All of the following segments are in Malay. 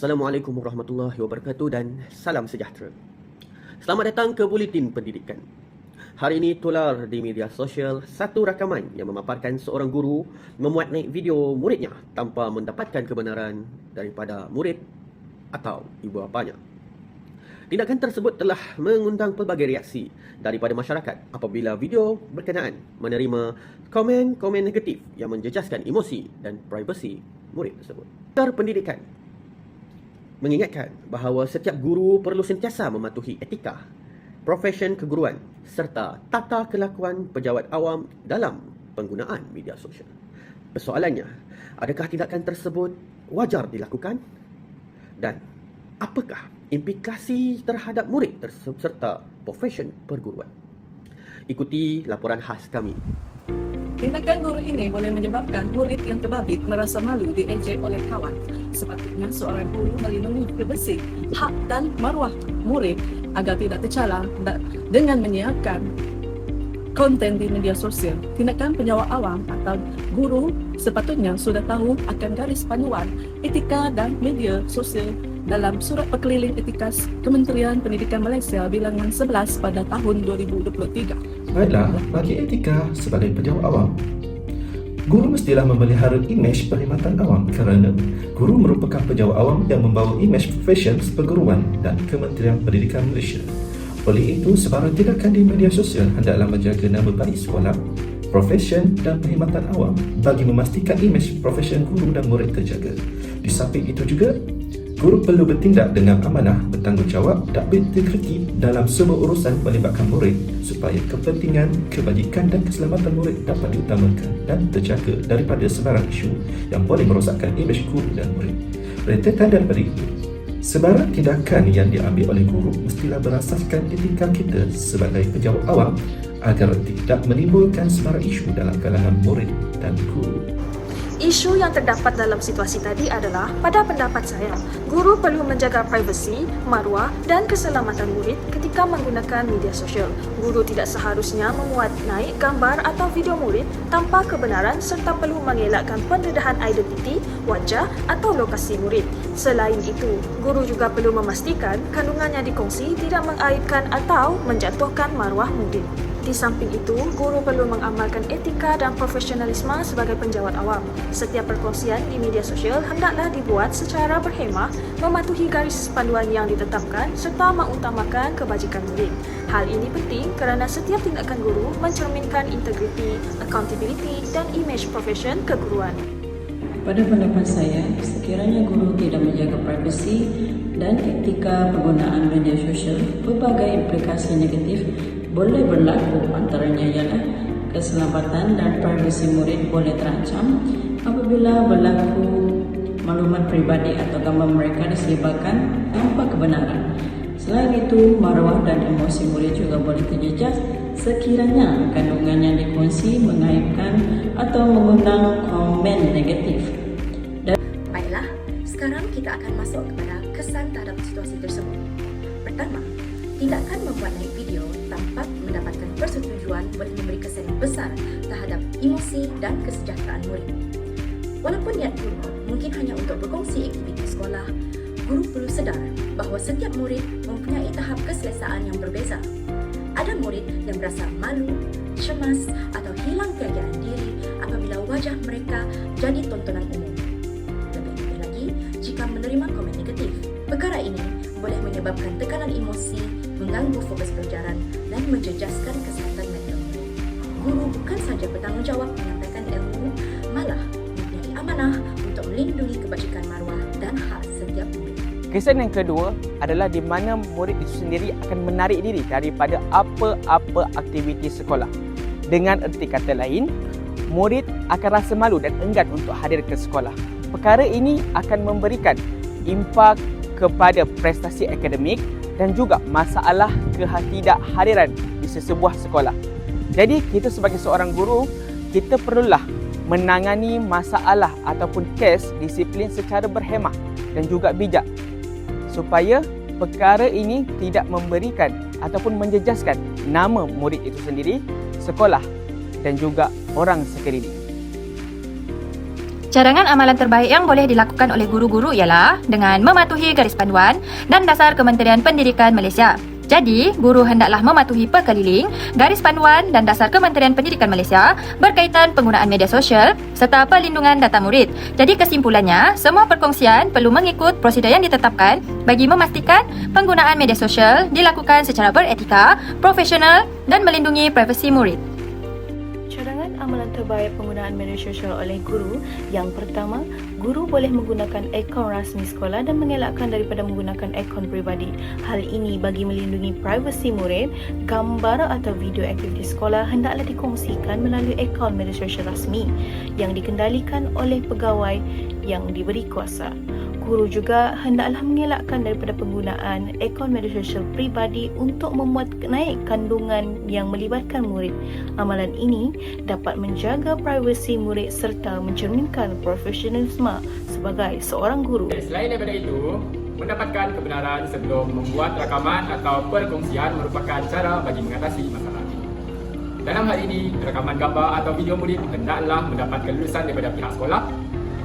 Assalamualaikum warahmatullahi wabarakatuh dan salam sejahtera. Selamat datang ke Buletin Pendidikan. Hari ini tular di media sosial satu rakaman yang memaparkan seorang guru memuat naik video muridnya tanpa mendapatkan kebenaran daripada murid atau ibu bapanya. Tindakan tersebut telah mengundang pelbagai reaksi daripada masyarakat apabila video berkenaan menerima komen-komen negatif yang menjejaskan emosi dan privasi murid tersebut. Pakar pendidikan mengingatkan bahawa setiap guru perlu sentiasa mematuhi etika, profesion keguruan serta tata kelakuan pejabat awam dalam penggunaan media sosial. Persoalannya, adakah tindakan tersebut wajar dilakukan? Dan apakah implikasi terhadap murid serta profesion perguruan? Ikuti laporan khas kami. Tindakan guru ini boleh menyebabkan murid yang terbabit merasa malu diejek oleh kawan. Sepatutnya seorang guru melindungi privasi, hak dan maruah murid agar tidak tercela dengan menyiarkan konten di media sosial. Tindakan penjawat awam atau guru sepatutnya sudah tahu akan garis panduan etika dan media sosial dalam Surat Perkeliling Etika Kementerian Pendidikan Malaysia bilangan 11 pada tahun 2023. Baiklah, bagi etika sebagai pejabat awam, guru mestilah memelihara imej perkhidmatan awam kerana guru merupakan pejabat awam yang membawa imej profesion perguruan dan Kementerian Pendidikan Malaysia. Oleh itu, sebarang tindakan di media sosial hendaklah menjaga nama baik sekolah, profesion dan perkhidmatan awam bagi memastikan imej profesion guru dan murid terjaga. Di samping itu juga, guru perlu bertindak dengan amanah, bertanggungjawab dan berintegriti dalam semua urusan melibatkan murid supaya kepentingan, kebajikan dan keselamatan murid dapat diutamakan dan terjaga daripada sebarang isu yang boleh merosakkan imej guru dan murid. Rentetan daripada itu, sebarang tindakan yang diambil oleh guru mestilah berasaskan etika kita sebagai pejabat awam agar tidak menimbulkan sebarang isu dalam kalangan murid dan guru. Isu yang terdapat dalam situasi tadi adalah, pada pendapat saya, guru perlu menjaga privasi, maruah dan keselamatan murid ketika menggunakan media sosial. Guru tidak seharusnya memuat naik gambar atau video murid tanpa kebenaran serta perlu mengelakkan pendedahan identiti, wajah atau lokasi murid. Selain itu, guru juga perlu memastikan kandungan yang dikongsi tidak mengaibkan atau menjatuhkan maruah murid. Di samping itu, guru perlu mengamalkan etika dan profesionalisme sebagai penjawat awam. Setiap perkongsian di media sosial hendaklah dibuat secara berhemah, mematuhi garis panduan yang ditetapkan serta mengutamakan kebajikan murid. Hal ini penting kerana setiap tindakan guru mencerminkan integriti, accountability dan imej profesion keguruan. Pada pendapat saya, sekiranya guru tidak menjaga privasi dan etika penggunaan media sosial, pelbagai implikasi negatif boleh berlaku. Antaranya ialah keselamatan dan privasi murid boleh terancam apabila berlaku maklumat peribadi atau gambar mereka disebarkan tanpa kebenaran. Selain itu, maruah dan emosi murid juga boleh terjejas sekiranya kandungan yang dikongsi mengaibkan atau mengundang komen negatif. Baiklah, sekarang kita akan masuk kepada kesan terhadap situasi tersebut. Pertama, tindakan membuat naik video tanpa mendapatkan persetujuan boleh memberi kesan yang besar terhadap emosi dan kesejahteraan murid. Walaupun niat guru mungkin hanya untuk berkongsi aktiviti sekolah, guru perlu sedar bahawa setiap murid mempunyai tahap keselesaan yang berbeza. Ada murid yang merasa malu, cemas atau hilang keyakinan diri apabila wajah mereka jadi tontonan umum. Lebih-lebih lagi jika menerima komen negatif. Perkara ini boleh menyebabkan tekanan emosi, mengganggu fokus pelajaran dan menjejaskan kesihatan mental murid. Guru bukan sahaja bertanggungjawab menyampaikan ilmu, malah mempunyai amanah untuk melindungi kebajikan maruah dan hak setiap murid. Kesan yang kedua adalah di mana murid itu sendiri akan menarik diri daripada apa-apa aktiviti sekolah. Dengan erti kata lain, murid akan rasa malu dan enggan untuk hadir ke sekolah. Perkara ini akan memberikan impak kepada prestasi akademik dan juga masalah ketidakhadiran di sesebuah sekolah. Jadi kita sebagai seorang guru, kita perlulah menangani masalah ataupun kes disiplin secara berhemah dan juga bijak supaya perkara ini tidak memberikan ataupun menjejaskan nama murid itu sendiri, sekolah dan juga orang sekeliling. Cadangan amalan terbaik yang boleh dilakukan oleh guru-guru ialah dengan mematuhi garis panduan dan dasar Kementerian Pendidikan Malaysia. Jadi, guru hendaklah mematuhi perkeliling, garis panduan dan dasar Kementerian Pendidikan Malaysia berkaitan penggunaan media sosial serta perlindungan data murid. Jadi kesimpulannya, semua perkongsian perlu mengikut prosedur yang ditetapkan bagi memastikan penggunaan media sosial dilakukan secara beretika, profesional dan melindungi privasi murid. Cadangan amalan terbaik penggunaan media sosial oleh guru. Yang pertama, guru boleh menggunakan akaun rasmi sekolah dan mengelakkan daripada menggunakan akaun peribadi. Hal ini bagi melindungi privasi murid. Gambar atau video aktiviti sekolah hendaklah dikongsikan melalui akaun media sosial rasmi yang dikendalikan oleh pegawai yang diberi kuasa. Guru juga hendaklah mengelakkan daripada penggunaan akaun media sosial peribadi untuk memuat naik kandungan yang melibatkan murid. Amalan ini dapat menjaga privasi murid serta mencerminkan profesionalisme sebagai seorang guru. Selain daripada itu, mendapatkan kebenaran sebelum membuat rakaman atau perkongsian merupakan cara bagi mengatasi masalah. Dalam hal ini, rakaman gambar atau video murid hendaklah mendapat kelulusan daripada pihak sekolah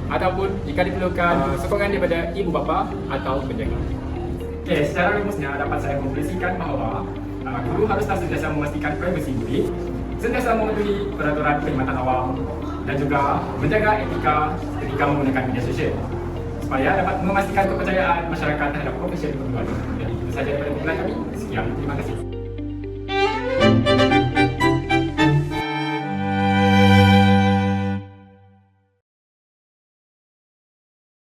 ataupun jika diperlukan sokongan daripada ibu bapa atau penjaga. Okey, secara rumusnya dapat saya konklusikan bahawa guru haruslah sentiasa memastikan privasi murid, sentiasa mematuhi peraturan perkhidmatan awam dan juga menjaga etika ketika menggunakan media sosial supaya dapat memastikan kepercayaan masyarakat terhadap profesi perguruan. Jadi itu sahaja daripada kumpulan kami. Sekian, terima kasih.